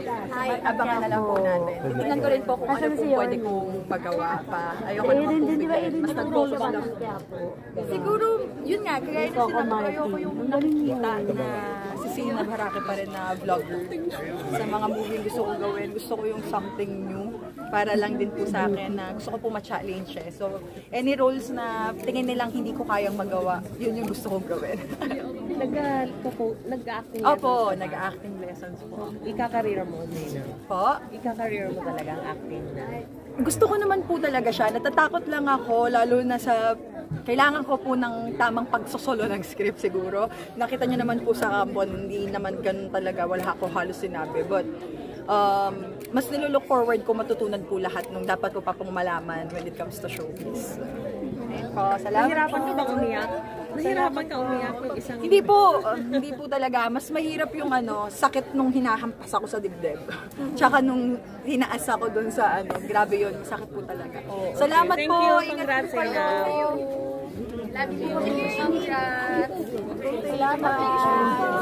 Hi, abangan na lang po natin. Tingnan ko rin po kung ano po pwede kong magawa pa. Ayoko naman po bigyan. Mas nag-focus lang. Siguro, yun nga, kagaya na sinabi, ayoko yung nakikita na si Sina Barake pa rin na vlogger. Sa mga movie gusto ko gawin, gusto ko yung something new. Para lang din po sa akin na gusto ko po ma-challenge eh. So, any roles na tingin nilang hindi ko kayang magawa, yun yung gusto kong gawin. Nag-acting? Opo, nag-acting lessons po. Ika-career mo, Zena? Po? Ika-career mo talaga ang acting na? Gusto ko naman po talaga siya. Natatakot lang ako, lalo na sa kailangan ko po ng tamang pagsosolo ng script siguro. Nakita niyo naman po sa Kambon, hindi naman ganun talaga, wala ako halos sinabi. But, mas nilulook forward ko matutunan po lahat nung dapat ko pa pong malaman when it comes to showbiz. Ayun po, salamat. Nahirapan ka bang umiyak? Nahirapan ka umiyak yung isang... Hindi po talaga. Mas mahirap yung sakit nung hinahampas ako sa dibdib. Tsaka nung hinaas ako dun sa grabe yun, sakit po talaga. Oh, okay. Salamat Thank po, you. ingat po kayo. Congrats. Love you. Salamat.